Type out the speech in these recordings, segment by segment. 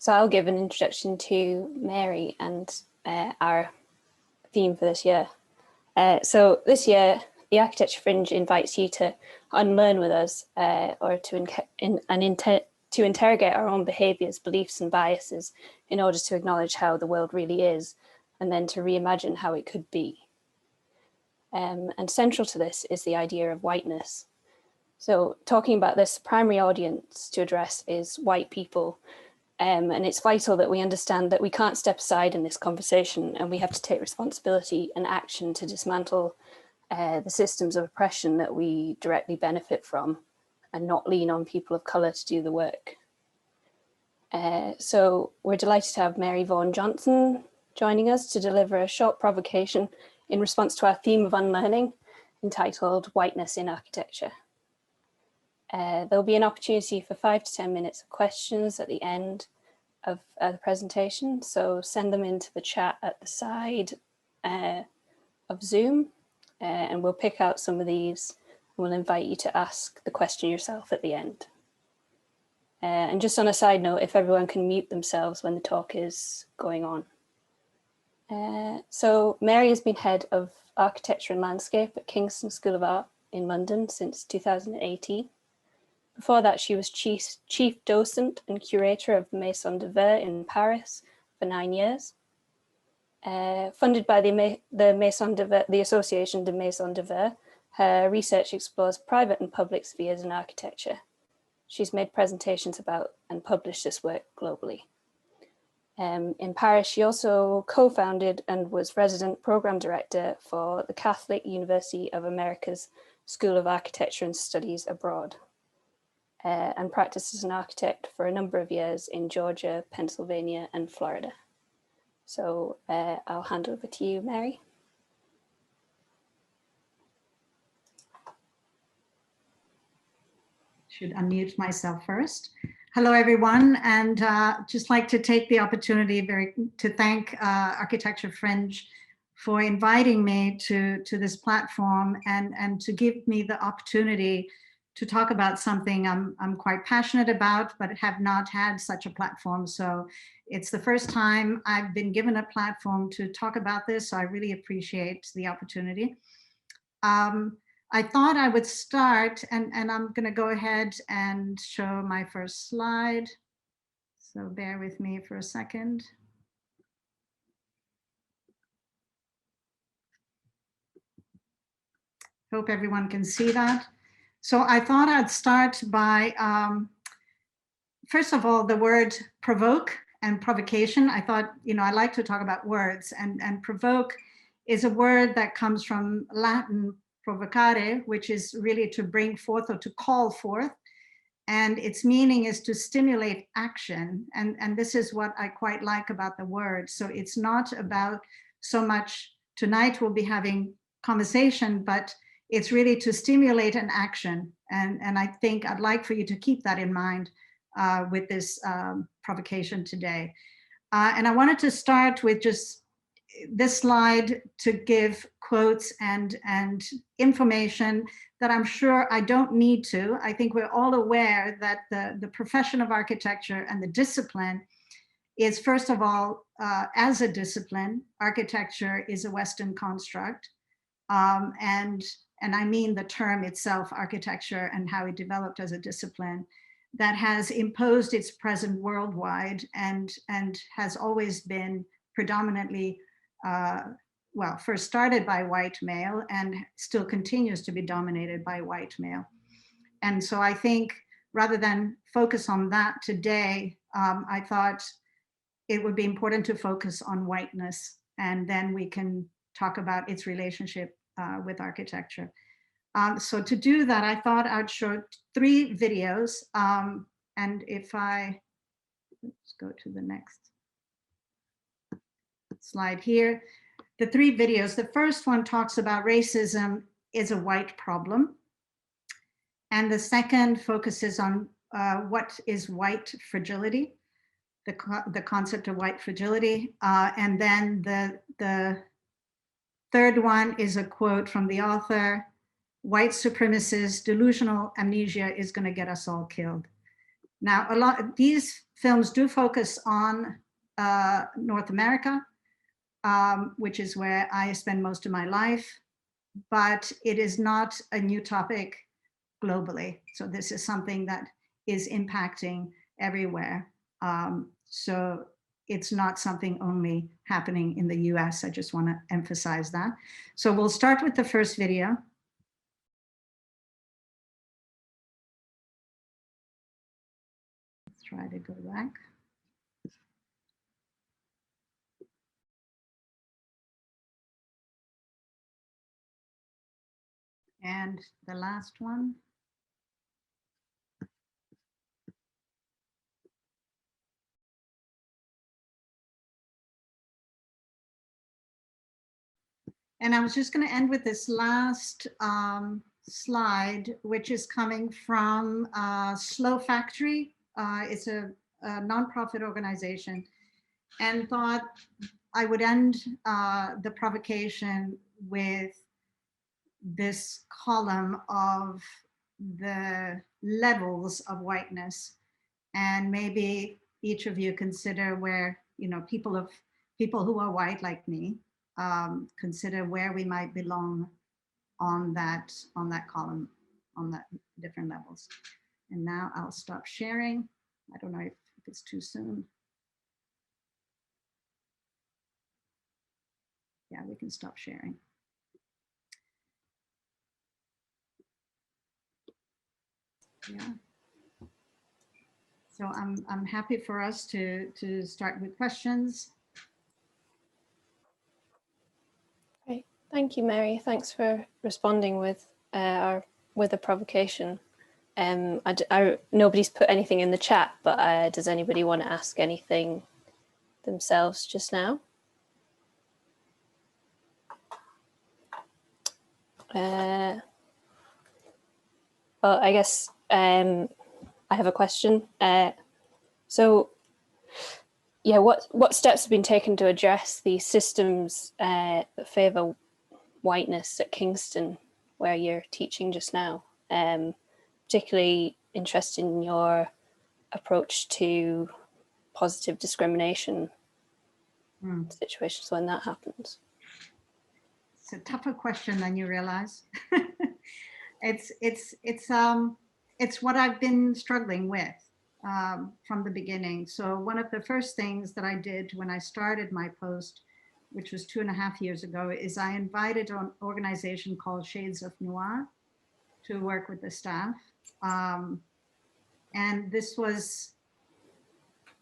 So I'll give an introduction to Mary and our theme for this year. So this year, the Architecture Fringe invites you to unlearn with us or to interrogate our own behaviours, beliefs and biases in order to acknowledge how the world really is and then to reimagine how it could be. And central to this is the idea of whiteness. So talking about this, primary audience to address is white people. And it's vital that we understand that we can't step aside in this conversation and we have to take responsibility and action to dismantle the systems of oppression that we directly benefit from and not lean on people of colour to do the work. So we're delighted to have Mary Vaughan Johnson joining us to deliver a short provocation in response to our theme of unlearning, entitled Whiteness in Architecture. There'll be an opportunity for 5 to 10 minutes of questions at the end of the presentation, so send them into the chat at the side of Zoom, and we'll pick out some of these and we'll invite you to ask the question yourself at the end. And just on a side note, if everyone can mute themselves when the talk is going on. So Mary has been head of Architecture and Landscape at Kingston School of Art in London since 2018. Before that, she was chief docent and curator of the Maison de Verre in Paris for 9 years. Funded by the Association de Maison de Verre, her research explores private and public spheres in architecture. She's made presentations about and published this work globally. In Paris, she also co-founded and was resident program director for the Catholic University of America's School of Architecture and Studies Abroad. And practiced as an architect for a number of years in Georgia, Pennsylvania, and Florida. So I'll hand over to you, Mary. Should unmute myself first. Hello, everyone, and just like to take the opportunity to thank Architecture Fringe for inviting me to this platform and to give me the opportunity to talk about something I'm quite passionate about, but have not had such a platform. So it's the first time I've been given a platform to talk about this, so I really appreciate the opportunity. I thought I would start, and I'm gonna go ahead and show my first slide. So bear with me for a second. Hope everyone can see that. So I thought I'd start by, first of all, the word provoke and provocation. I thought, I like to talk about words, and provoke is a word that comes from Latin provocare, which is really to bring forth or to call forth. And its meaning is to stimulate action. And this is what I quite like about the word. So it's not about so much, tonight we'll be having conversation, but it's really to stimulate an action. And I think I'd like for you to keep that in mind with this provocation today. And I wanted to start with just this slide to give quotes and information that I'm sure I don't need to. I think we're all aware that the profession of architecture and the discipline is, first of all, as a discipline, architecture is a Western construct. And I mean the term itself, architecture, and how it developed as a discipline that has imposed its presence worldwide and has always been predominantly, well, first started by white male and still continues to be dominated by white male. And so I think rather than focus on that today, I thought it would be important to focus on whiteness, and then we can talk about its relationship with architecture. So to do that, I thought I'd show 3 videos. And if let's go to the next slide here. The 3 videos, the first one talks about racism is a white problem. And the second focuses on what is white fragility, the concept of white fragility. And then the third one is a quote from the author: white supremacist, delusional amnesia is going to get us all killed. Now, a lot these films do focus on North America, which is where I spend most of my life, but it is not a new topic globally. So this is something that is impacting everywhere. So it's not something only happening in the US. I just want to emphasize that. So we'll start with the first video. Let's try to go back. And the last one. And I was just going to end with this last slide, which is coming from Slow Factory. It's a nonprofit organization, and thought I would end the provocation with this column of the levels of whiteness, and maybe each of you consider where, you know, people who are white like me, consider where we might belong on that column, on that different levels. And now I'll stop sharing. I don't know if it's too soon. Yeah, we can stop sharing. Yeah. So I'm happy for us to start with questions. Great. Thank you, Mary. Thanks for responding with a provocation. Nobody's put anything in the chat, but does anybody want to ask anything themselves just now? Well, I guess I have a question. So, yeah, what steps have been taken to address the systems that favour whiteness at Kingston, where you're teaching just now? Particularly interested in your approach to positive discrimination situations when that happens. It's a tougher question than you realize. It's what I've been struggling with from the beginning. So one of the first things that I did when I started my post, which was 2.5 years ago, is I invited an organization called Shades of Noir to work with the staff. And this was,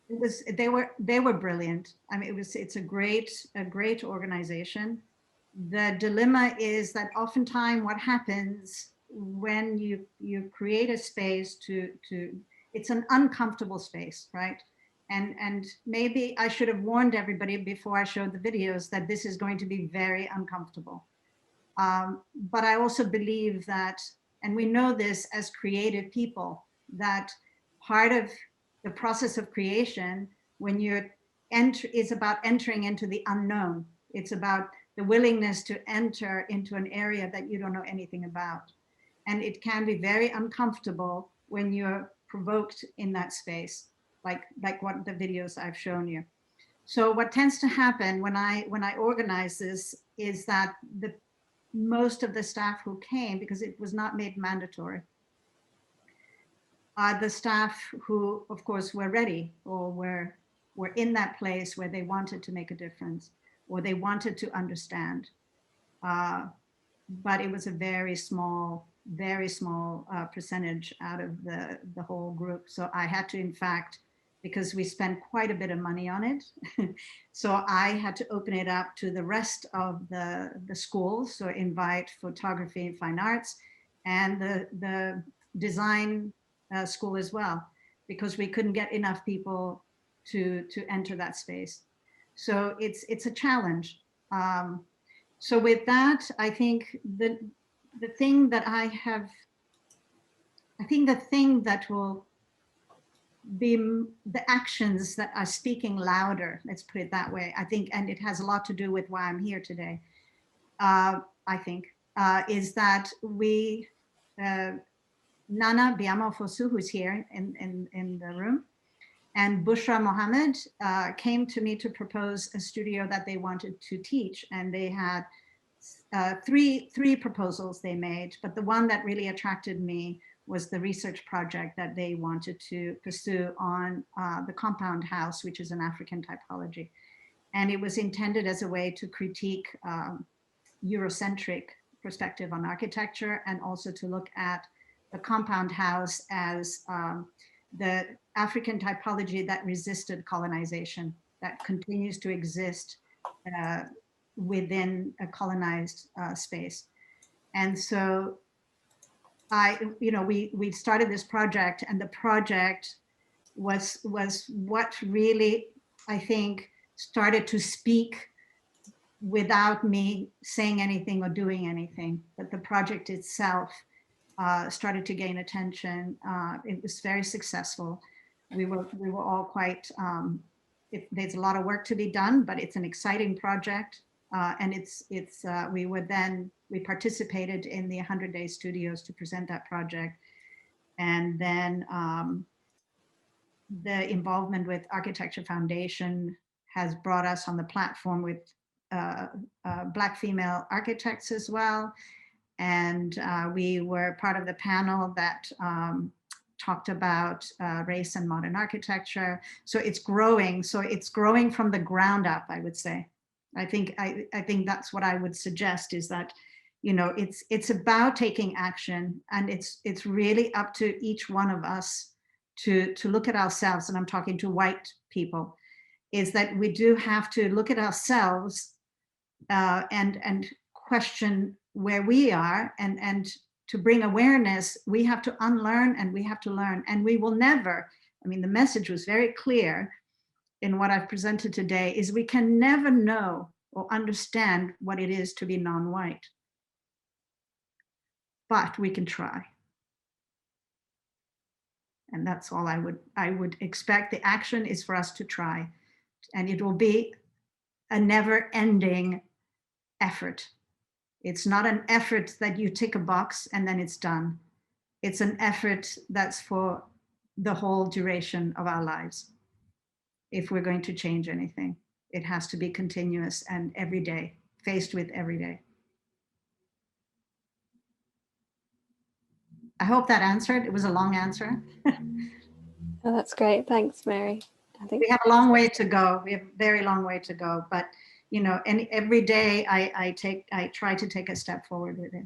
they were brilliant. I mean, it's a great organization. The dilemma is that oftentimes what happens when you create a space it's an uncomfortable space, right? And maybe I should have warned everybody before I showed the videos that this is going to be very uncomfortable. But I also believe that, and we know this as creative people, that part of the process of creation, when is about entering into the unknown. It's about the willingness to enter into an area that you don't know anything about. And it can be very uncomfortable when you're provoked in that space, like what the videos I've shown you. So what tends to happen when I organize this is that most of the staff who came, because it was not made mandatory, the staff who, of course, were ready or were in that place where they wanted to make a difference or they wanted to understand. But it was a very small percentage out of the whole group. So I had to, in fact, because we spent quite a bit of money on it, so I had to open it up to the rest of the schools. So invite photography and fine arts and the design school as well, because we couldn't get enough people to enter that space. So it's a challenge. So with that, I think the thing that the thing that will be the actions that are speaking louder, let's put it that way, I think, and it has a lot to do with why I'm here today, I think, is that we Nana Biamofosu, who's here in the room, and Bushra Mohammed came to me to propose a studio that they wanted to teach. And they had three proposals they made, but the one that really attracted me was the research project that they wanted to pursue on the compound house, which is an African typology. And it was intended as a way to critique Eurocentric perspective on architecture, and also to look at the compound house as the African typology that resisted colonization, that continues to exist within a colonized space. And so we started this project, and the project was what really, I think, started to speak without me saying anything or doing anything. But the project itself started to gain attention. It was very successful. We were all quite, there's a lot of work to be done, but it's an exciting project. And we participated in the 100-day studios to present that project. And then the involvement with Architecture Foundation has brought us on the platform with Black female architects as well. And we were part of the panel that talked about race and modern architecture. So it's growing. So it's growing from the ground up, I would say. I think that's what I would suggest, is that, it's about taking action, and it's really up to each one of us to look at ourselves. And I'm talking to white people, is that we do have to look at ourselves and question where we are, and to bring awareness, we have to unlearn and we have to learn. And we will never, the message was very clear in what I've presented today, is we can never know or understand what it is to be non-white, but we can try. And that's all I would expect. The action is for us to try, and it will be a never-ending effort. It's not an effort that you tick a box and then it's done. It's an effort that's for the whole duration of our lives. If we're going to change anything, it has to be continuous and every day, faced with every day. I hope that answered. It was a long answer. Oh, that's great. Thanks, Mary. I think we have a long way to go. We have a very long way to go, but and every day I try to take a step forward with it.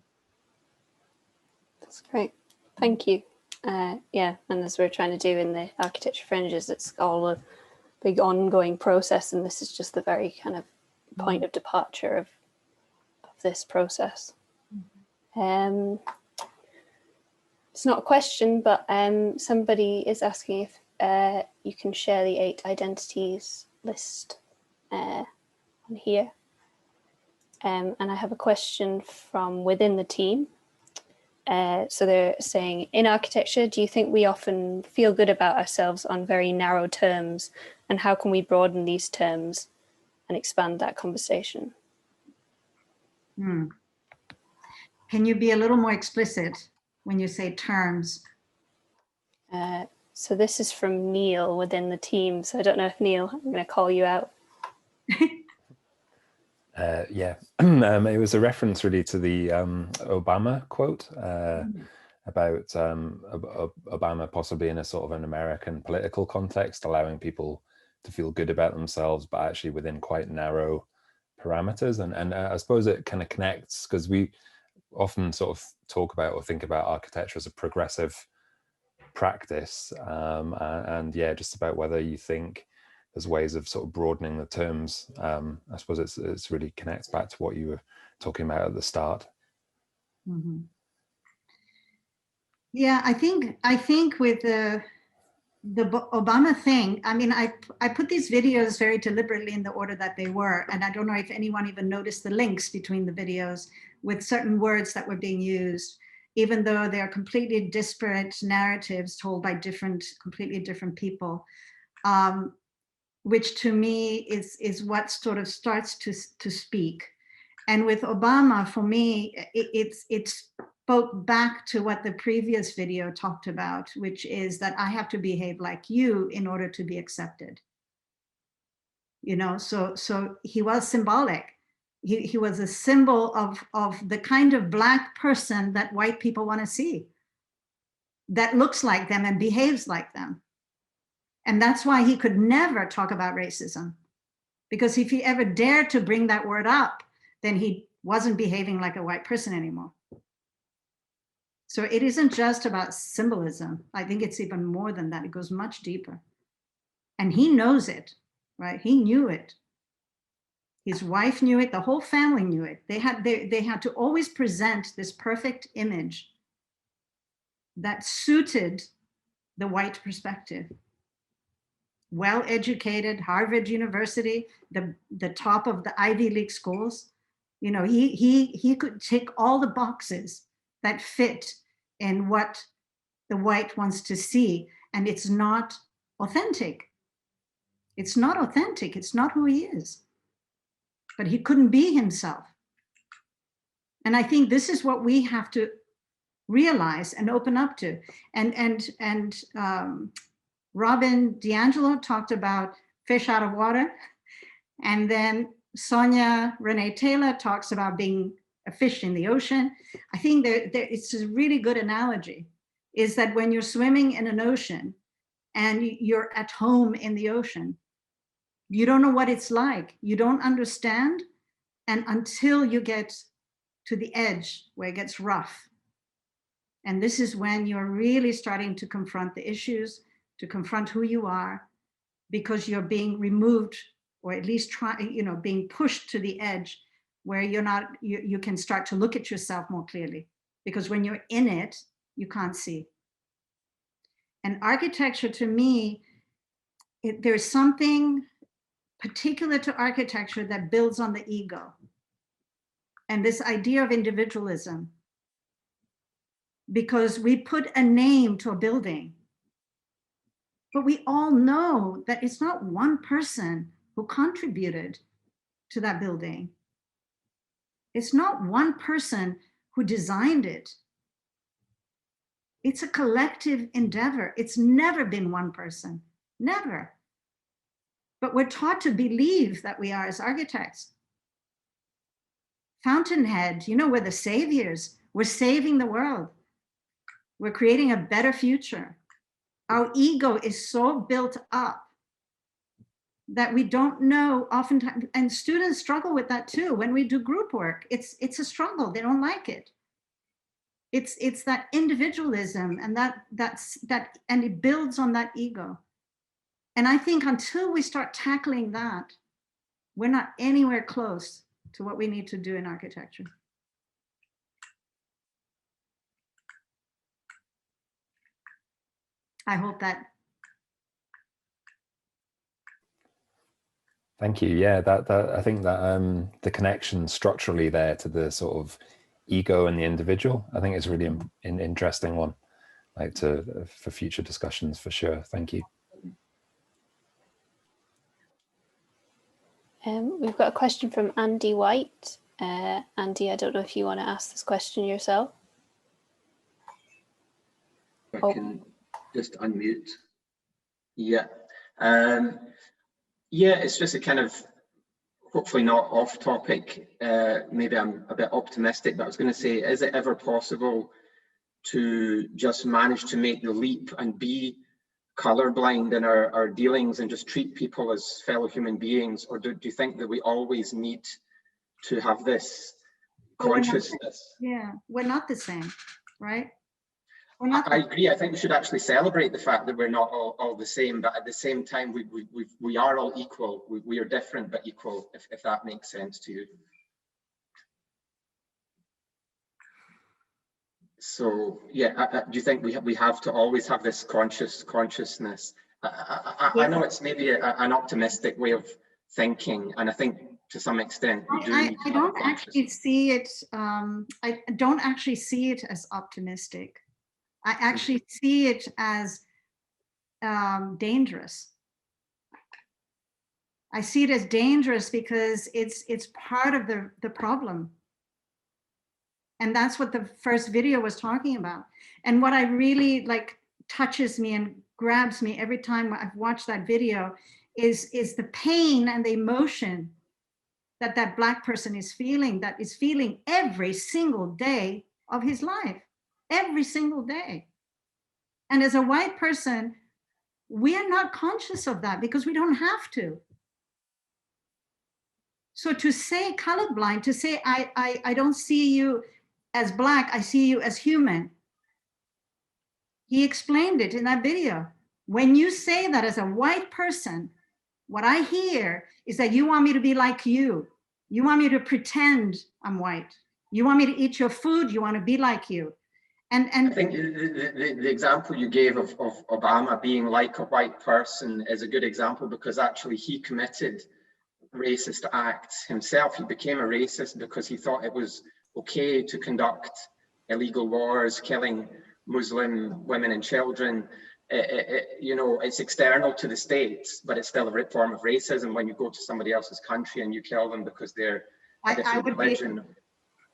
That's great. Thank you. Yeah, and as we're trying to do in the Architecture Fringes, it's all a big ongoing process, and this is just the very kind of point of departure of this process. It's not a question, but somebody is asking if you can share the 8 identities list on here. And I have a question from within the team. So they're saying, in architecture, do you think we often feel good about ourselves on very narrow terms? And how can we broaden these terms and expand that conversation? Can you be a little more explicit when you say terms? So this is from Neil within the team. So I don't know if Neil, I'm going to call you out. Yeah, it was a reference really to the Obama quote about Obama possibly in a sort of an American political context, allowing people to feel good about themselves, but actually within quite narrow parameters. And I suppose it kind of connects, because we often sort of talk about or think about architecture as a progressive practice, and yeah, just about whether you think there's ways of sort of broadening the terms. I suppose it's really connects back to what you were talking about at the start. Mm-hmm. Yeah, I think with the Obama thing, I put these videos very deliberately in the order that they were, and I don't know if anyone even noticed the links between the videos with certain words that were being used, even though they are completely disparate narratives told by completely different people, which to me is what sort of starts to speak. And with Obama, for me, it's spoke back to what the previous video talked about, which is that I have to behave like you in order to be accepted. You know, so he was symbolic. He was a symbol of the kind of Black person that white people want to see, that looks like them and behaves like them. And that's why he could never talk about racism, because if he ever dared to bring that word up, then he wasn't behaving like a white person anymore. So it isn't just about symbolism. I think it's even more than that. It goes much deeper. And he knows it, right? He knew it. His wife knew it. The whole family knew it. They had to always present this perfect image that suited the white perspective. Well-educated, Harvard University, the top of the Ivy League schools. You know, he could tick all the boxes that fit in what the white wants to see, and it's not authentic. It's not authentic. It's not who he is. But he couldn't be himself. And I think this is what we have to realize and open up to. And Robin DiAngelo talked about fish out of water. And then Sonia Renee Taylor talks about being a fish in the ocean. I think it's a really good analogy, is that when you're swimming in an ocean and you're at home in the ocean, you don't know what it's like. You don't understand. And until you get to the edge where it gets rough. And this is when you're really starting to confront the issues, to confront who you are, because you're being removed, or at least being pushed to the edge where you can start to look at yourself more clearly. Because when you're in it, you can't see. And architecture, to me, there's something particular to architecture that builds on the ego. And this idea of individualism, because we put a name to a building, but we all know that it's not one person who contributed to that building. It's not one person who designed it. It's a collective endeavor. It's never been one person, never. But we're taught to believe that we are as architects. Fountainhead, we're the saviors. We're saving the world. We're creating a better future. Our ego is so built up that we don't know oftentimes, and students struggle with that too. When we do group work, it's a struggle. They don't like it. It's that individualism, and and it builds on that ego. And I think until we start tackling that, we're not anywhere close to what we need to do in architecture. I hope that. Thank you. Yeah, I think that the connection structurally there to the sort of ego and the individual, I think is really an interesting one, like for future discussions for sure. Thank you. We've got a question from Andy White. Andy, I don't know if you want to ask this question yourself. I can just unmute. Yeah. Yeah, it's just a kind of, hopefully not off topic. Maybe I'm a bit optimistic, but I was going to say, is it ever possible to just manage to make the leap and be colorblind in our dealings and just treat people as fellow human beings? Or do you think that we always need to have this consciousness? We're not the same, right? I agree. I think we should actually celebrate the fact that we're not all the same, but at the same time, we are all equal. We are different but equal, if that makes sense to you. So yeah, do you think we have to always have this consciousness? I know it's maybe an optimistic way of thinking, and I think to some extent we do. I don't actually see it. I don't actually see it as optimistic. I actually see it as dangerous. I see it as dangerous because it's part of the problem. And that's what the first video was talking about. And what I really like touches me and grabs me every time I've watched that video is the pain and the emotion that that Black person is feeling, that is feeling every single day of his life, every single day. And as a white person, we are not conscious of that because we don't have to. So to say colorblind, to say, I don't see you as Black, I see you as human. He explained it in that video. When you say that as a white person, what I hear is that you want me to be like you. You want me to pretend I'm white. You want me to eat your food. You want to be like you. And I think the example you gave of Obama being like a white person is a good example, because actually he committed racist acts himself. He became a racist because he thought it was okay to conduct illegal wars, killing Muslim women and children. You know, it's external to the states, but it's still a form of racism when you go to somebody else's country and you kill them because they're a different religion.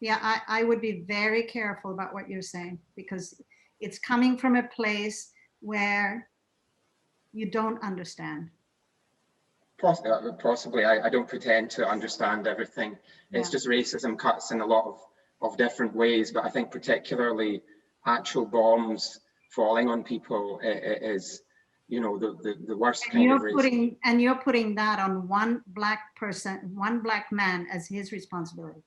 I would be very careful about what you're saying, because it's coming from a place where you don't understand. Possibly, I don't pretend to understand everything. It's just racism cuts in a lot of different ways, but I think particularly actual bombs falling on people is, you know, the worst kind of racism. And you're putting that on one Black person, one Black man as his responsibility.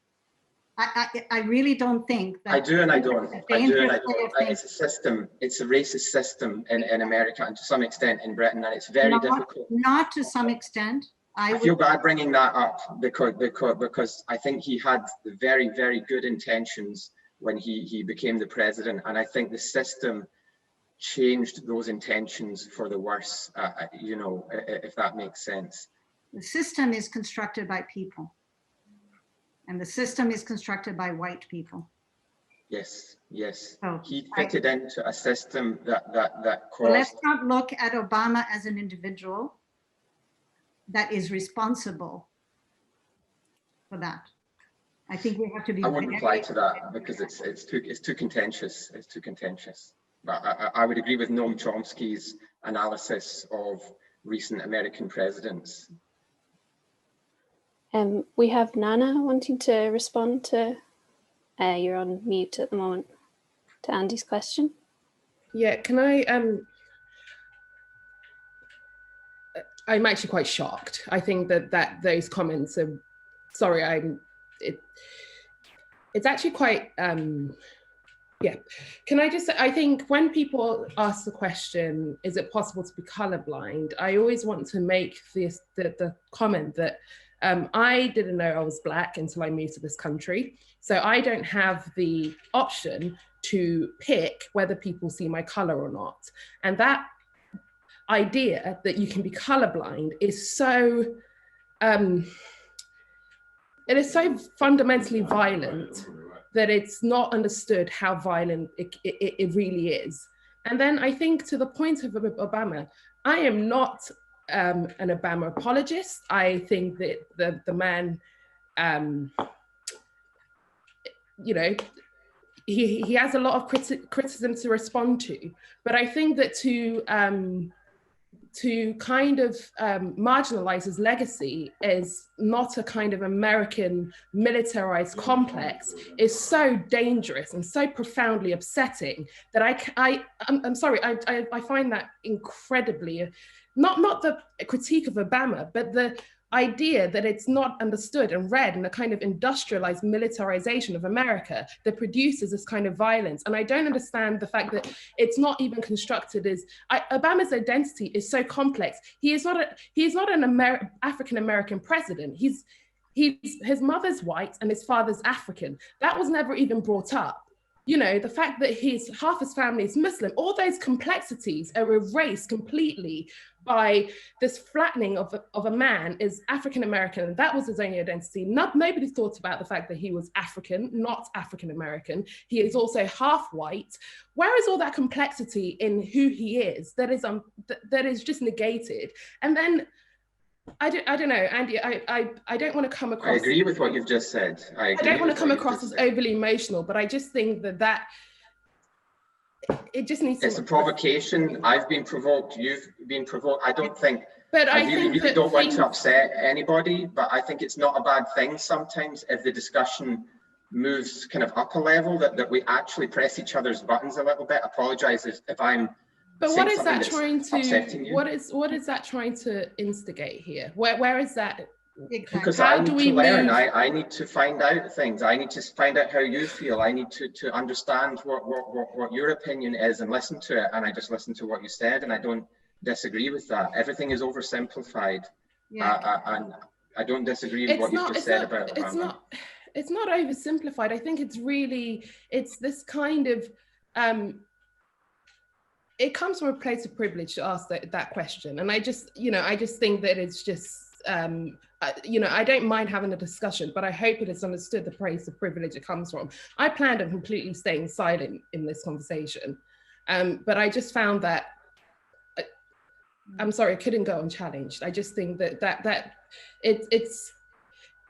I really don't think that. I do and I don't. It's a system. It's a racist system in America and to some extent in Britain, and it's very difficult. Not to some extent. I feel bad bringing that up because I think he had the very, very good intentions when he became the president, and I think the system changed those intentions for the worse. You know, if that makes sense. The system is constructed by people. And the system is constructed by white people. Yes, yes. So he fitted into a system that caused. Well, let's not look at Obama as an individual that is responsible for that. I think we have to be. I wouldn't reply to that because it's too contentious. It's too contentious. But I would agree with Noam Chomsky's analysis of recent American presidents. We have Nana wanting to respond to, you're on mute at the moment, to Andy's question. Yeah, can I'm actually quite shocked. I think that those comments are, sorry, it's actually quite, yeah. Can I just say, I think when people ask the question, is it possible to be colorblind? I always want to make the comment that I didn't know I was Black until I moved to this country. So I don't have the option to pick whether people see my color or not. And that idea that you can be colorblind is so, it is so fundamentally violent that it's not understood how violent it really is. And then I think to the point of Obama, I am not an Obama apologist. I think that the man, you know, he has a lot of criticism to respond to, but I think that to kind of marginalize his legacy is not a kind of American militarized complex is so dangerous and so profoundly upsetting that I'm sorry, I find that incredibly, not the critique of Obama, but the idea that it's not understood and read in the kind of industrialized militarization of America that produces this kind of violence. And I don't understand the fact that it's not even constructed as, Obama's identity is so complex. He is not an African-American president. His mother's white and his father's African. That was never even brought up. You know, the fact that half his family is Muslim, all those complexities are erased completely by this flattening of a man is African-American, and that was his only identity. Nobody thought about the fact that he was African, not African-American. He is also half white. Where is all that complexity in who he is that is just negated? And then I don't know, Andy. I don't want to come across. I agree with what you've just said. I don't want to come across as overly emotional, but I just think that it just needs to. It's a provocation. I've been provoked. You've been provoked. I don't think. But I really don't want to upset anybody, but I think it's not a bad thing sometimes if the discussion moves kind of up a level, that we actually press each other's buttons a little bit. Apologise if I'm. But what is that trying to? What is that trying to instigate here? Where is that? Exactly. Because I need to learn. I need to find out things. I need to find out how you feel. I need to understand what your opinion is and listen to it. And I just listen to what you said, and I don't disagree with that. Everything is oversimplified, and I don't disagree with what you've just said about Obama. It's not oversimplified. I think it's this kind of. It comes from a place of privilege to ask that question, and I just think that it's just. I don't mind having a discussion, but I hope it is understood the place of privilege it comes from. I planned on completely staying silent in this conversation, but I just found that, I'm sorry, I couldn't go unchallenged. I just think that it's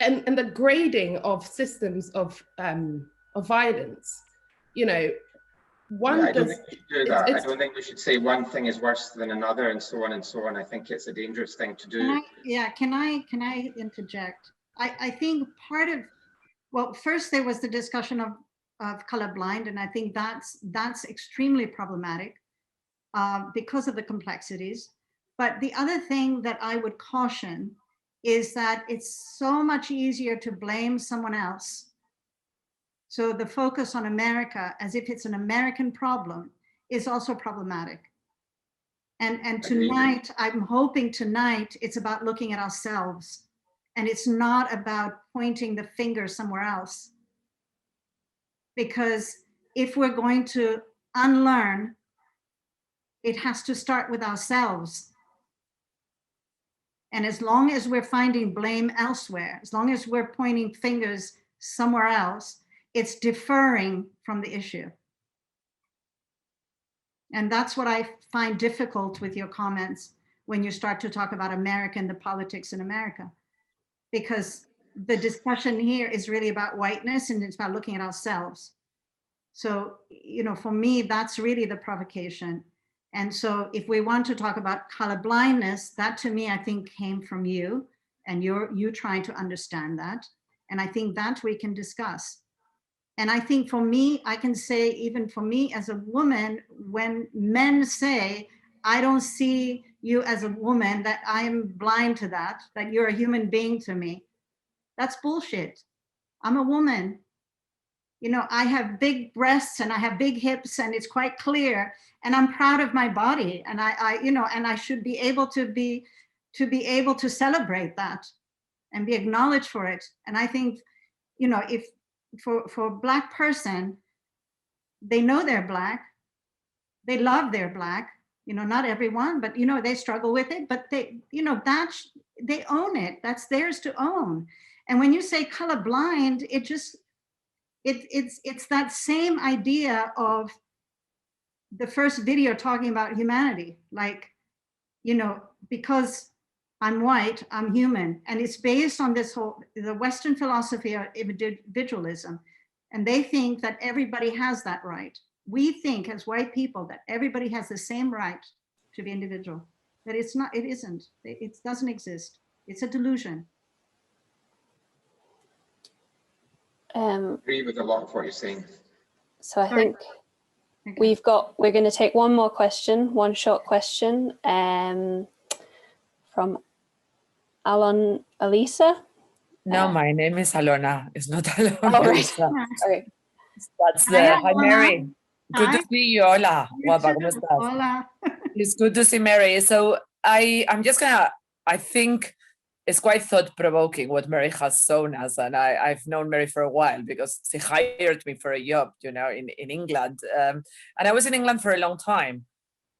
and the grading of systems of violence, I don't think we should do that. I don't think we should say one thing is worse than another and so on and so on. I think it's a dangerous thing to do. Can I interject? I think first there was the discussion of colorblind, and I think that's extremely problematic because of the complexities. But the other thing that I would caution is that it's so much easier to blame someone else. So the focus on America as if it's an American problem is also problematic. And tonight, I'm hoping tonight it's about looking at ourselves, and it's not about pointing the finger somewhere else. Because if we're going to unlearn, it has to start with ourselves. And as long as we're finding blame elsewhere, as long as we're pointing fingers somewhere else, it's deferring from the issue. And that's what I find difficult with your comments when you start to talk about America and the politics in America, because the discussion here is really about whiteness and it's about looking at ourselves. So, for me, that's really the provocation. And so if we want to talk about colorblindness, that to me, I think came from you, and you trying to understand that. And I think that we can discuss. And I think for me, I can say, even for me as a woman, when men say, I don't see you as a woman, that I am blind to that you're a human being to me, that's bullshit. I'm a woman. I have big breasts and I have big hips, and it's quite clear, and I'm proud of my body. And and I should be able to celebrate that and be acknowledged for it. And I think, if for a Black person, they know they're Black, they love their Black, not everyone, but they struggle with it, but they they own it. That's theirs to own. And when you say colorblind, it's that same idea of the first video talking about humanity, like, because I'm white, I'm human. And it's based on the Western philosophy of individualism. And they think that everybody has that right. We think as white people that everybody has the same right to be individual. But it isn't. It doesn't exist. It's a delusion. I agree with a lot of what you're saying. So I think we're going to take one more question, one short question from Alisa. No, my name is Alona. It's not Alona. Oh, right. Okay. That's hi, Mary. Good to see you. Hola. Guapa, ¿cómo estás? Hola. It's good to see Mary. So I'm just I think it's quite thought-provoking what Mary has shown us. And I've known Mary for a while because she hired me for a job, in England. And I was in England for a long time.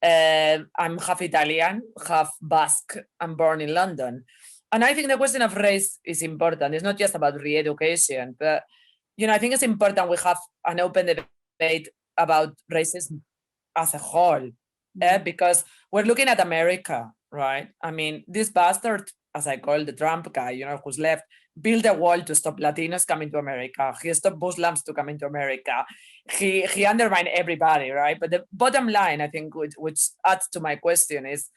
I'm half Italian, half Basque. I'm born in London. And I think the question of race is important. It's not just about re-education, but, I think it's important we have an open debate about racism as a whole, because we're looking at America, right? I mean, this bastard as I call the Trump guy, you know, who's left, built a wall to stop Latinos coming to America. He stopped Muslims to coming to America. He undermined everybody, right? But the bottom line, I think, which adds to my question is,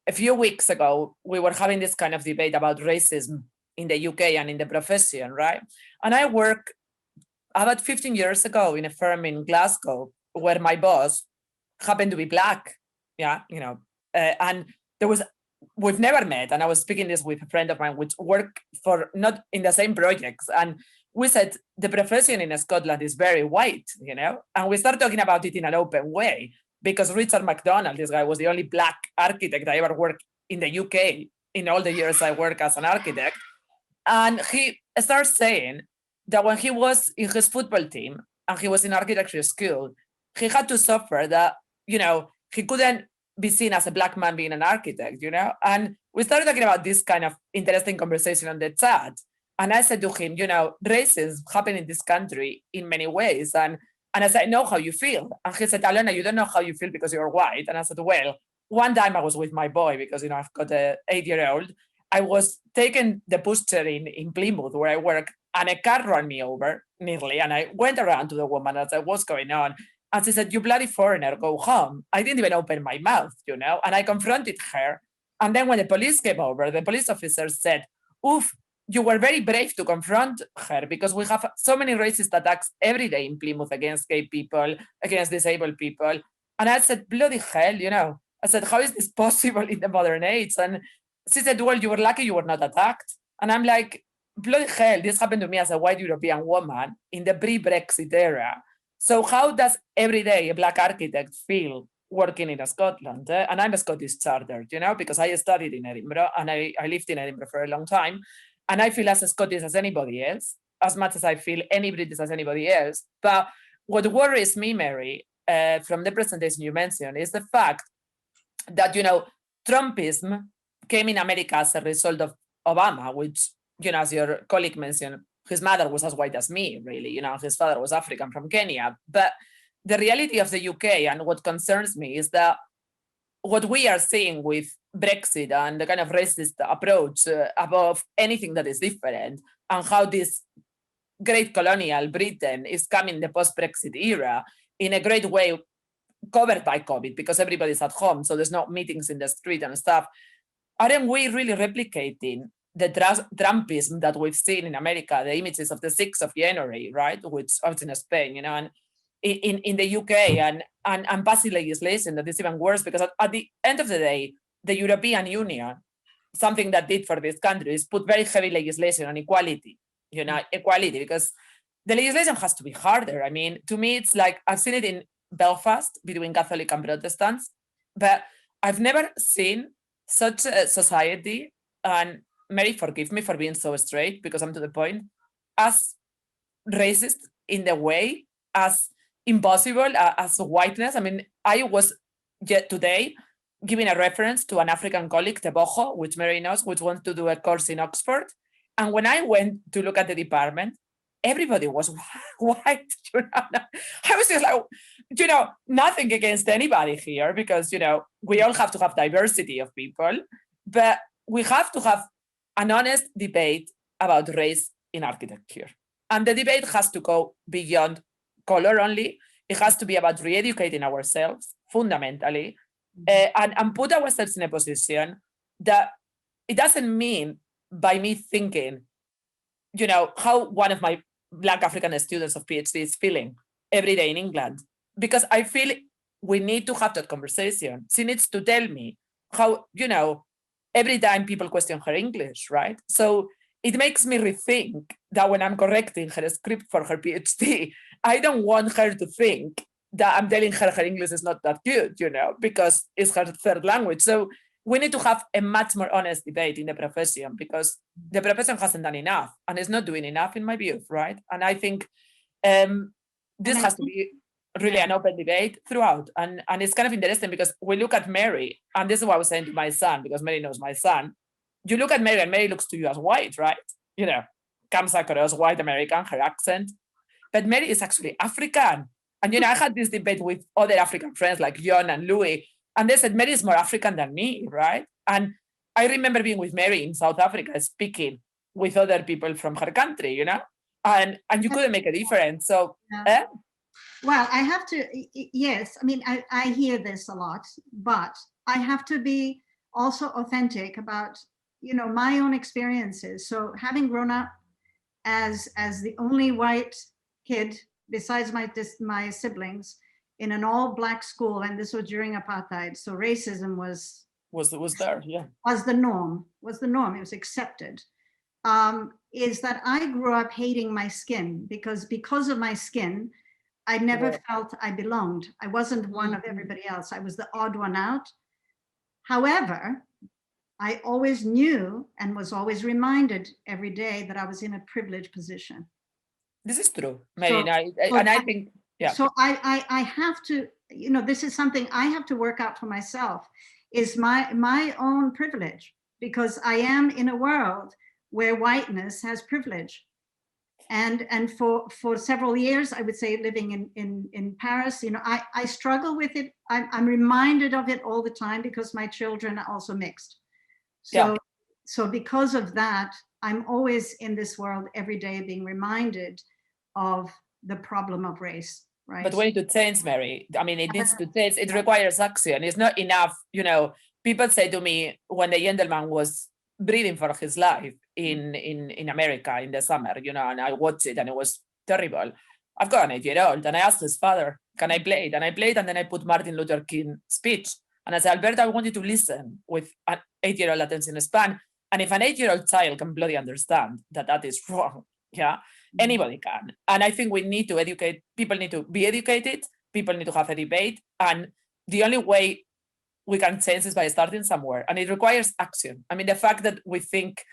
a few weeks ago, we were having this kind of debate about racism in the UK and in the profession, right? And I worked about 15 years ago in a firm in Glasgow where my boss happened to be Black, yeah, you know, and we've never met, and I was speaking this with a friend of mine, which worked for not in the same projects, and we said the profession in Scotland is very white, you know, and we started talking about it in an open way, because Richard MacDonald, this guy, was the only Black architect I ever worked in the UK in all the years I worked as an architect. And he starts saying that when he was in his football team and he was in architecture school, he had to suffer that, you know, he couldn't be seen as a Black man being an architect, you know? And we started talking about this kind of interesting conversation on the chat. And I said to him, you know, racism happens in this country in many ways. And I said, I know how you feel. And he said, Alona, you don't know how you feel because you're white. And I said, well, one time I was with my boy, because, you know, I've got an 8-year-old. I was taking the booster in Plymouth where I work, and a car ran me over nearly. And I went around to the woman and I said, what's going on? And she said, you bloody foreigner, go home. I didn't even open my mouth, you know, and I confronted her. And then when the police came over, the police officer said, oof, you were very brave to confront her, because we have so many racist attacks every day in Plymouth against gay people, against disabled people. And I said, bloody hell, you know, I said, how is this possible in the modern age? And she said, well, you were lucky you were not attacked. And I'm like, bloody hell, this happened to me as a white European woman in the pre-Brexit era. So how does every day a Black architect feel working in Scotland? And I'm a Scottish chartered, you know, because I studied in Edinburgh and I lived in Edinburgh for a long time. And I feel as Scottish as anybody else, as much as I feel any British as anybody else. But what worries me, Mary, from the presentation you mentioned, is the fact that, you know, Trumpism came in America as a result of Obama, which, you know, as your colleague mentioned, his mother was as white as me, really, you know, his father was African from Kenya. But the reality of the UK, and what concerns me, is that what we are seeing with Brexit and the kind of racist approach above anything that is different, and how this great colonial Britain is coming the post-Brexit era in a great way, covered by COVID, because everybody's at home, so there's no meetings in the street and stuff. Aren't we really replicating the Trumpism that we've seen in America, the images of the 6th of January, right, which I was in Spain, you know, and in the UK, and passing legislation that is even worse, because at the end of the day, the European Union, something that did for this country is put very heavy legislation on equality, you know, equality, because the legislation has to be harder. I mean, to me, it's like, I've seen it in Belfast between Catholic and Protestants, but I've never seen such a society, and Mary, forgive me for being so straight because I'm to the point, as racist in the way, as impossible as whiteness. I mean, I was yet today giving a reference to an African colleague, Teboho, which Mary knows, which wants to do a course in Oxford. And when I went to look at the department, everybody was white. You know? I was just like, you know, nothing against anybody here, because, you know, we all have to have diversity of people, but we have to have an honest debate about race in architecture. And the debate has to go beyond color only. It has to be about re-educating ourselves fundamentally, and put ourselves in a position that it doesn't mean by me thinking, you know, how one of my Black African students of PhD is feeling every day in England, because I feel we need to have that conversation. She needs to tell me how, you know, every time people question her English, right? So it makes me rethink that when I'm correcting her script for her PhD, I don't want her to think that I'm telling her her English is not that good, you know, because it's her third language. So we need to have a much more honest debate in the profession, because the profession hasn't done enough and is not doing enough in my view, right? And I think this has to be really an open debate throughout. And it's kind of interesting because we look at Mary, and this is what I was saying to my son, because Mary knows my son. You look at Mary and Mary looks to you as white, right? You know, comes across white American, her accent. But Mary is actually African. And, you know, I had this debate with other African friends like John and Louis, and they said, Mary is more African than me, right? And I remember being with Mary in South Africa, speaking with other people from her country, you know, and you couldn't make a difference. So, yeah. Well, I have to, yes, I mean, I hear this a lot, but I have to be also authentic about, you know, my own experiences. So having grown up as the only white kid besides my siblings in an all black school, and this was during apartheid, so racism was there, yeah, was the norm, it was accepted. Is that I grew up hating my skin because of my skin, I never felt I belonged. I wasn't one of everybody else. I was the odd one out. However, I always knew and was always reminded every day that I was in a privileged position. This is true, Mary. So I think, yeah. So I have to, you know, this is something I have to work out for myself, is my own privilege, because I am in a world where whiteness has privilege. And for several years, I would say, living in Paris, you know, I struggle with it. I'm reminded of it all the time because my children are also mixed. So because of that, I'm always in this world every day being reminded of the problem of race, right? But we need to change, Mary. I mean, it needs to change. It requires action. It's not enough, you know. People say to me when the gentleman was breathing for his life in America in the summer, you know, and I watched it and it was terrible. I've got an 8-year-old and I asked his father, can I play it? And I played, and then I put Martin Luther King speech. And I said, Alberto, I want you to listen with an 8-year-old attention span. And if an 8-year-old child can bloody understand that is wrong, yeah, anybody can. And I think we need to educate, people need to be educated, people need to have a debate. And the only way we can change is by starting somewhere. And it requires action. I mean, the fact that we think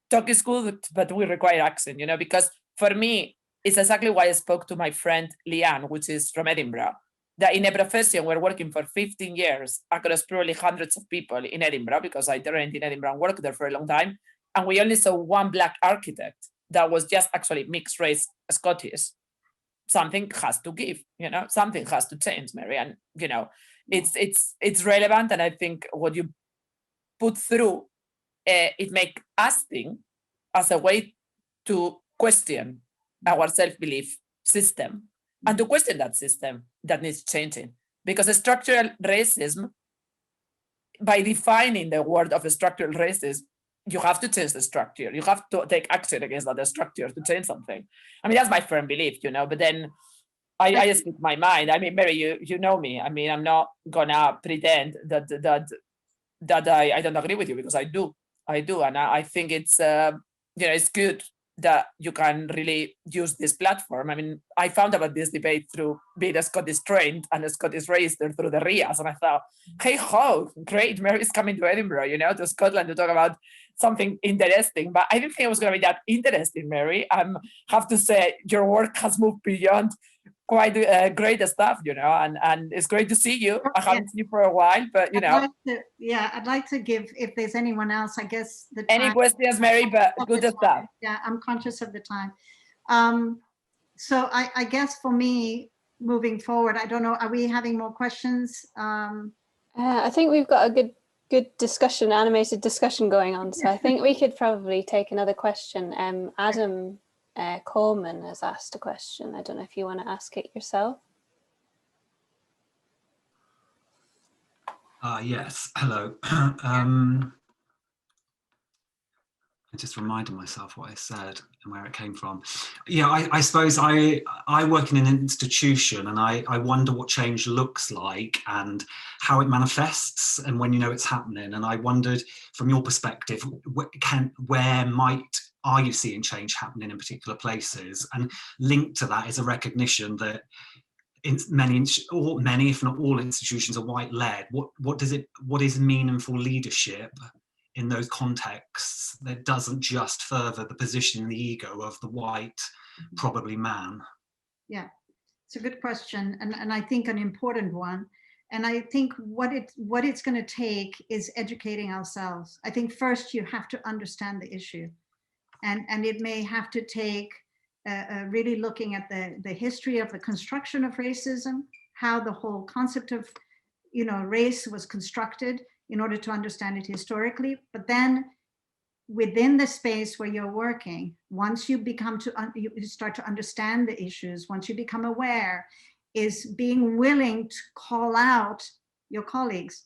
talk is good, but we require action, you know, because for me, it's exactly why I spoke to my friend Leanne, which is from Edinburgh, that in a profession we're working for 15 years across probably hundreds of people in Edinburgh, because I trained in Edinburgh and worked there for a long time. And we only saw one Black architect that was just actually mixed race Scottish. Something has to give, you know, something has to change, Mary. And, you know, it's relevant. And I think what you put through, it makes us think as a way to question our self-belief system and to question that system that needs changing. Because structural racism, by defining the word of structural racism, you have to change the structure. You have to take action against that structure to change something. I mean, that's my firm belief, you know, but then I speak my mind. I mean, Mary, you know me. I mean, I'm not gonna pretend that I don't agree with you, because I do. And I think it's, you know, it's good that you can really use this platform. I mean, I found about this debate through being a Scottish trained and a Scottish raised through the RIAs. And I thought, hey ho, great, Mary's coming to Edinburgh, you know, to Scotland to talk about something interesting. But I didn't think it was going to be that interesting, Mary. I have to say, your work has moved beyond quite great stuff, you know, and it's great to see you. I haven't seen you for a while, but you know. I'd like to give, if there's anyone else, I guess. Any questions, Mary, but good stuff. Yeah, I'm conscious of the time. So I guess for me, moving forward, I don't know, are we having more questions? I think we've got a good discussion, animated discussion going on. So I think we could probably take another question. Adam Coleman has asked a question. I don't know if you want to ask it yourself. Yes, hello. I just reminded myself what I said and where it came from. Yeah, I suppose I work in an institution, and I wonder what change looks like and how it manifests and when you know it's happening. And I wondered, from your perspective, are you seeing change happening in particular places? And linked to that is a recognition that many, if not all, institutions are white-led. What is meaningful leadership in those contexts that doesn't just further the position and the ego of the white, probably man? Yeah, it's a good question, and I think an important one. And I think what it's going to take is educating ourselves. I think first you have to understand the issue, and it may have to take really looking at the history of the construction of racism, how the whole concept of, you know, race was constructed. in order to understand it historically. But then within the space where you're working, once you you start to understand the issues, once you become aware, is being willing to call out your colleagues.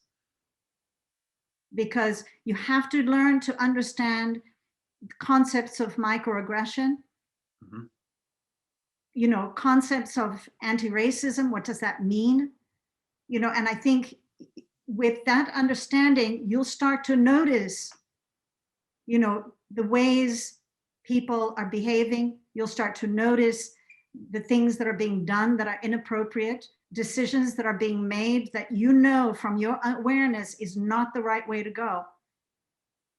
Because you have to learn to understand concepts of microaggression, you know, concepts of anti-racism. What does that mean? You know, and I think with that understanding, you'll start to notice, you know, the ways people are behaving. You'll start to notice the things that are being done that are inappropriate, decisions that are being made that you know from your awareness is not the right way to go.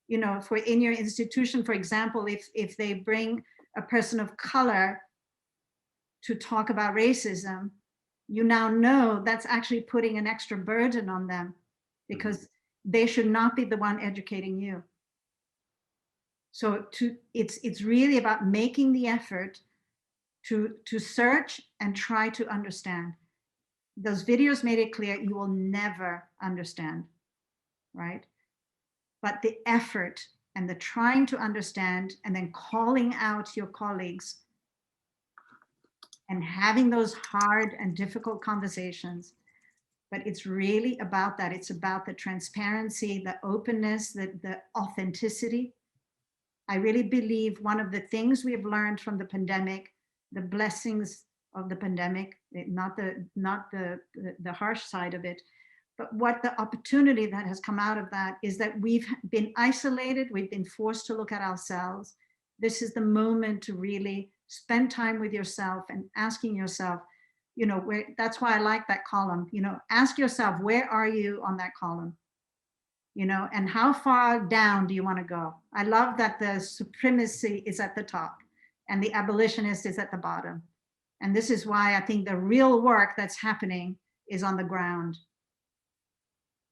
You know, for in your institution, for example, if they bring a person of color to talk about racism, you now know that's actually putting an extra burden on them, because they should not be the one educating you. So it's really about making the effort to search and try to understand. Those videos made it clear you will never understand, right? But the effort and the trying to understand and then calling out your colleagues and having those hard and difficult conversations. But it's really about that. It's about the transparency, the openness, the authenticity. I really believe one of the things we have learned from the pandemic, the blessings of the pandemic, not the harsh side of it, but what the opportunity that has come out of that is that we've been isolated, we've been forced to look at ourselves. This is the moment to really spend time with yourself and asking yourself, you know, that's why I like that column, you know, ask yourself, where are you on that column? You know, and how far down do you want to go? I love that the supremacy is at the top and the abolitionist is at the bottom. And this is why I think the real work that's happening is on the ground.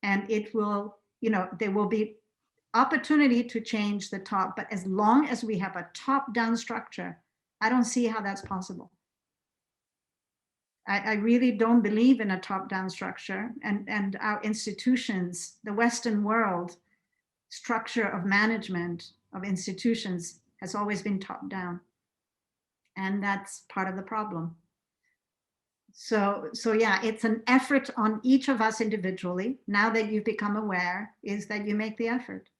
And it will, you know, there will be opportunity to change the top, but as long as we have a top-down structure, I don't see how that's possible. I really don't believe in a top-down structure, and our institutions, the Western world structure of management of institutions has always been top-down, and that's part of the problem. So yeah, it's an effort on each of us individually. Now that you've become aware, is that you make the effort.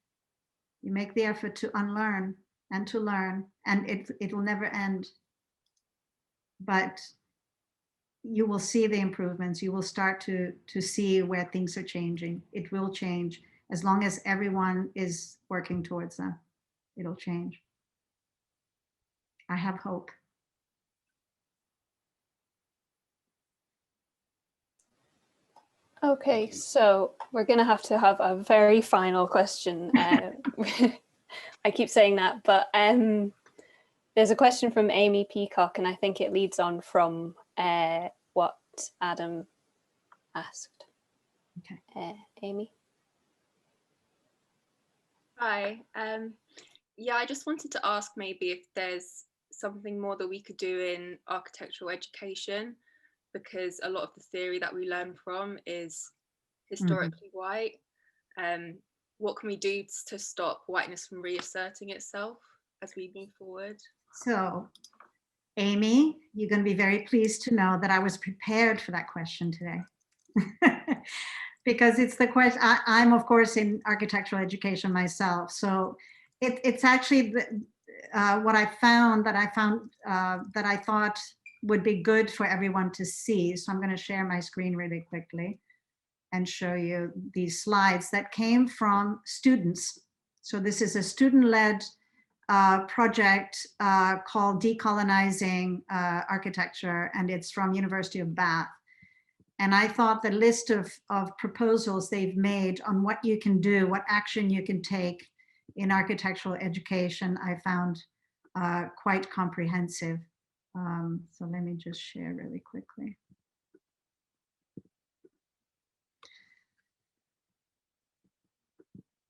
You make the effort to unlearn and to learn, and it will never end. But you will see the improvements. You will start to see where things are changing. It will change as long as everyone is working towards that. It'll change. I have hope. Okay, so we're going to have a very final question. I keep saying that, but there's a question from Amy Peacock, and I think it leads on from what Adam asked. Okay. Amy? Hi. Yeah, I just wanted to ask maybe if there's something more that we could do in architectural education, because a lot of the theory that we learn from is historically white. What can we do to stop whiteness from reasserting itself as we move forward? So, Amy, you're going to be very pleased to know that I was prepared for that question today. Because it's the question, I'm of course in architectural education myself. So it's actually what I found that I thought would be good for everyone to see. So I'm going to share my screen really quickly and show you these slides that came from students. So this is a student-led project called Decolonizing Architecture, and it's from University of Bath. And I thought the list of proposals they've made on what you can do, what action you can take in architectural education, I found quite comprehensive. So let me just share really quickly.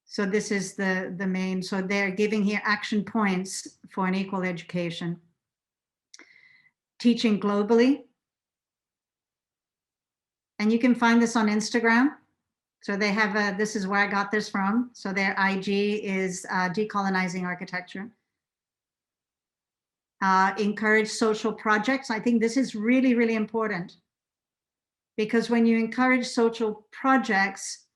So this is the main, so they're giving here action points for an equal education. Teaching globally. And you can find this on Instagram. So they have this is where I got this from. So their IG is decolonizing architecture. Encourage social projects. I think this is really, really important, because when you encourage social projects,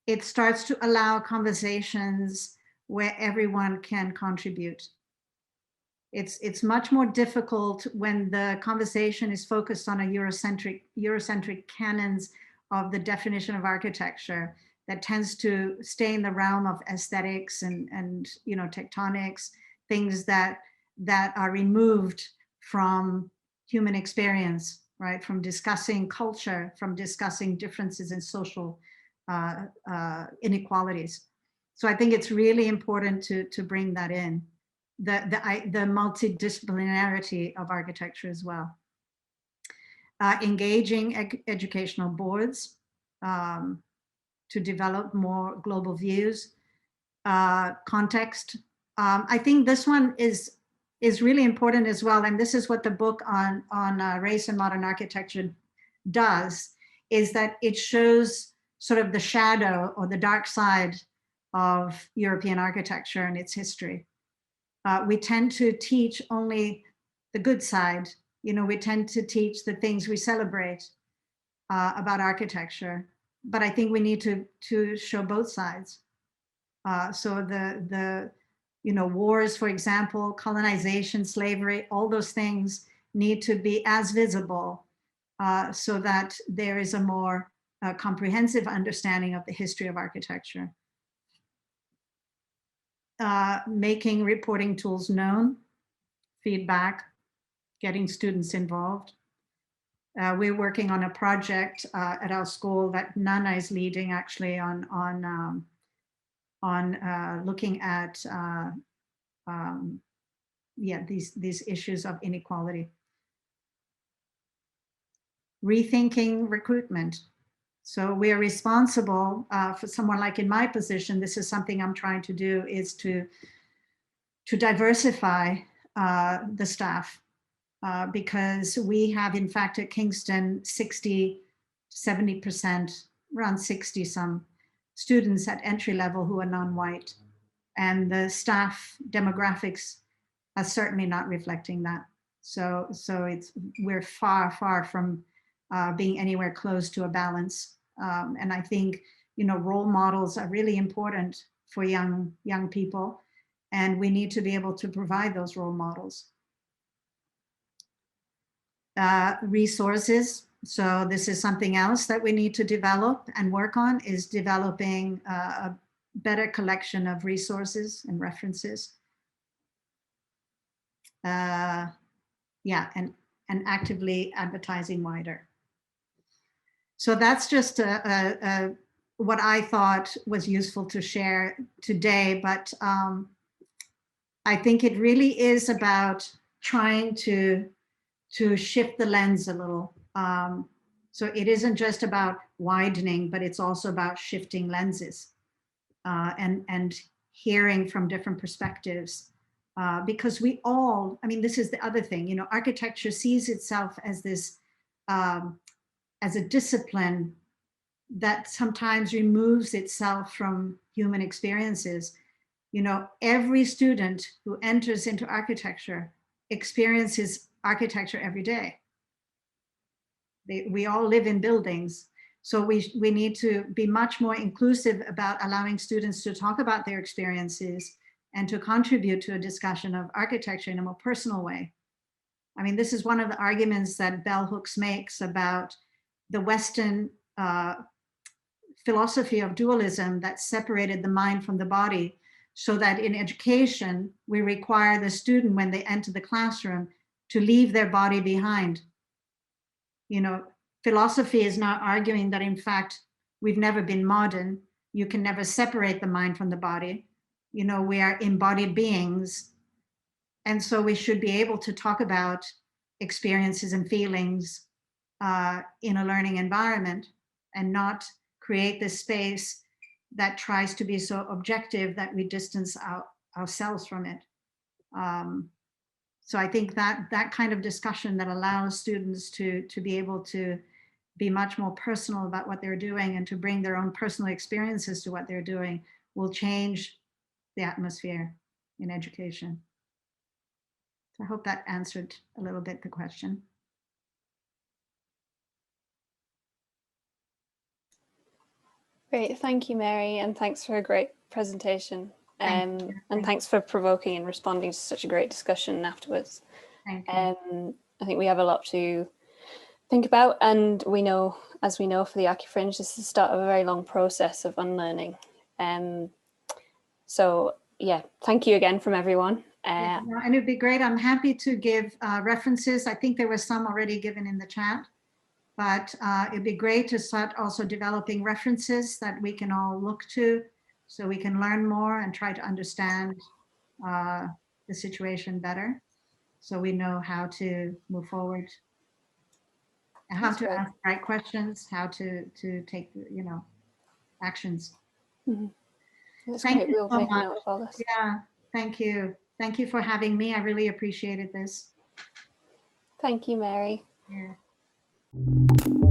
it starts to allow conversations where everyone can contribute. It's much more difficult when the conversation is focused on a Eurocentric canons of the definition of architecture that tends to stay in the realm of aesthetics and you know, tectonics, things that are removed from human experience, right? From discussing culture, from discussing differences in social inequalities. So I think it's really important to bring that in, the multidisciplinarity of architecture as well. Engaging educational boards to develop more global views. Context. I think this one is really important as well, and this is what the book on race and modern architecture does, is that it shows sort of the shadow or the dark side of European architecture and its history. We tend to teach only the good side. You know, we tend to teach the things we celebrate about architecture, but I think we need to show both sides. So the you know, wars, for example, colonization, slavery, all those things need to be as visible so that there is a more comprehensive understanding of the history of architecture. Making reporting tools known, feedback, getting students involved. We're working on a project at our school that Nana is leading, actually, on looking at yeah, these issues of inequality. Rethinking recruitment. So we are responsible for someone like in my position. This is something I'm trying to do, is to diversify the staff, because we have, in fact, at Kingston 60-70%, around 60 some students at entry level who are non-white, and the staff demographics are certainly not reflecting that. So we're far from being anywhere close to a balance. And I think, you know, role models are really important for young people, and we need to be able to provide those role models. Resources. So this is something else that we need to develop and work on, is developing a better collection of resources and references. Yeah, and actively advertising wider. So that's just what I thought was useful to share today, but I think it really is about trying to shift the lens a little. So it isn't just about widening, but it's also about shifting lenses and hearing from different perspectives. Because we all, I mean, this is the other thing, you know, architecture sees itself as this, as a discipline that sometimes removes itself from human experiences. You know, every student who enters into architecture experiences architecture every day. We all live in buildings. So we need to be much more inclusive about allowing students to talk about their experiences and to contribute to a discussion of architecture in a more personal way. I mean, this is one of the arguments that Bell Hooks makes about the Western philosophy of dualism that separated the mind from the body, so that in education, we require the student, when they enter the classroom, to leave their body behind. You know, philosophy is now arguing that, in fact, we've never been modern. You can never separate the mind from the body. You know, we are embodied beings. And so we should be able to talk about experiences and feelings in a learning environment, and not create this space that tries to be so objective that we distance ourselves from it. So I think that kind of discussion that allows students to be able to be much more personal about what they're doing and to bring their own personal experiences to what they're doing will change the atmosphere in education. So I hope that answered a little bit the question. Great, thank you, Mary, and thanks for a great presentation. And thanks for provoking and responding to such a great discussion afterwards. Thank you. I think we have a lot to think about, and we know, as we know for the ArchiFringe, this is the start of a very long process of unlearning. So yeah, thank you again from everyone. Yeah, and it'd be great. I'm happy to give references. I think there were some already given in the chat, but it'd be great to start also developing references that we can all look to so we can learn more and try to understand the situation better, so we know how to move forward and how to ask the right questions, how to take, you know, actions. Mm-hmm. That's Thank great. you We'll so make much. a note of all this. Yeah, thank you. Thank you for having me. I really appreciated this. Thank you, Mary. Yeah.